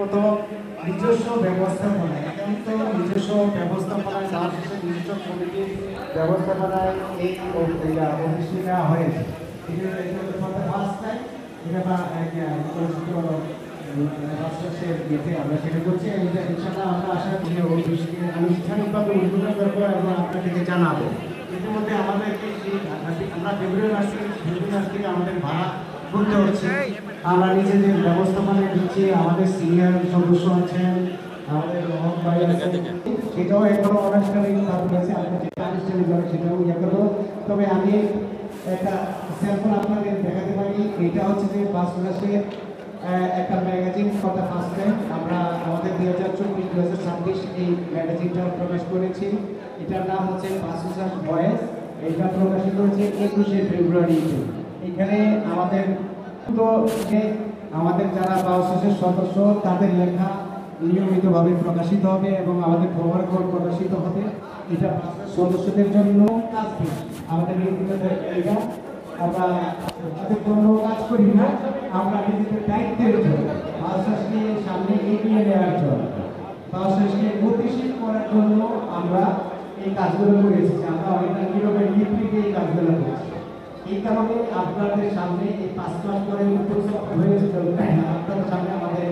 মতো নিজস্ব ব্যবস্থাপনায় একান্ত নিজস্ব ব্যবস্থাপনায় না শেষে নিজস্ব কমিটির ব্যবস্থাপনায় এই অনুষ্ঠান নেওয়া হয়েছে। আমরা সেটা করছি ইনশাআল্লাহ আমরা আশা করি আনুষ্ঠানিকভাবে উদ্বোধন করবো এবং আপনাদেরকে জানাবো। ইতিমধ্যে আমাদেরকে আমরা ফেব্রুয়ারি মাস থেকে আমাদের ভাড়া করতে হচ্ছে। আমরা নিজেদের ব্যবস্থাপনায় দিচ্ছি, আমাদের সিনিয়র সদস্য আছেন, আমাদের রহমান ভাই আছেন, সেটাও এখনো অনানুষ্ঠানিকভাবে হয়েছে। আমরা যেটা আনুষ্ঠানিকভাবে সেটাও ইয়ে করবো। তবে আমি একটা স্যাম্পল আপনাদের দেখাতে পারি। এটা হচ্ছে যে 5 মাসের একটা magazine for the first time আমরা আমাদের 2024-2026 এই ম্যাগাজিনটা প্রকাশ করেছি। এটার নাম হচ্ছে 5 মাস ভয়েস। এটা প্রকাশিত হচ্ছে 21শে ফেব্রুয়ারি। এখানে আমাদের যারা বাউসের সদস্য তাদের লেখা নিয়মিতভাবে প্রকাশিত হবে এবং আমাদের খবর প্রকাশিত হবে। এটা সদস্যদের জন্য কাজ আমাদের আমরা আমাদের কোনো কাজ করি না, আমরা নিজেদের দায়িত্বের জন্য বাউসকে সামনে এগিয়ে নেওয়ার জন্য, বাউসকে গতিশীল করার জন্য আমরা এই কাজগুলো করেছি। আমরা অনেকটা নীরবে নির্ভীকে এই কাজগুলো করেছি। এই কারণে আপনাদের সামনে এই 5 মাস পরে উপস্থিত হয়েছে আপনাদের সামনে আমাদের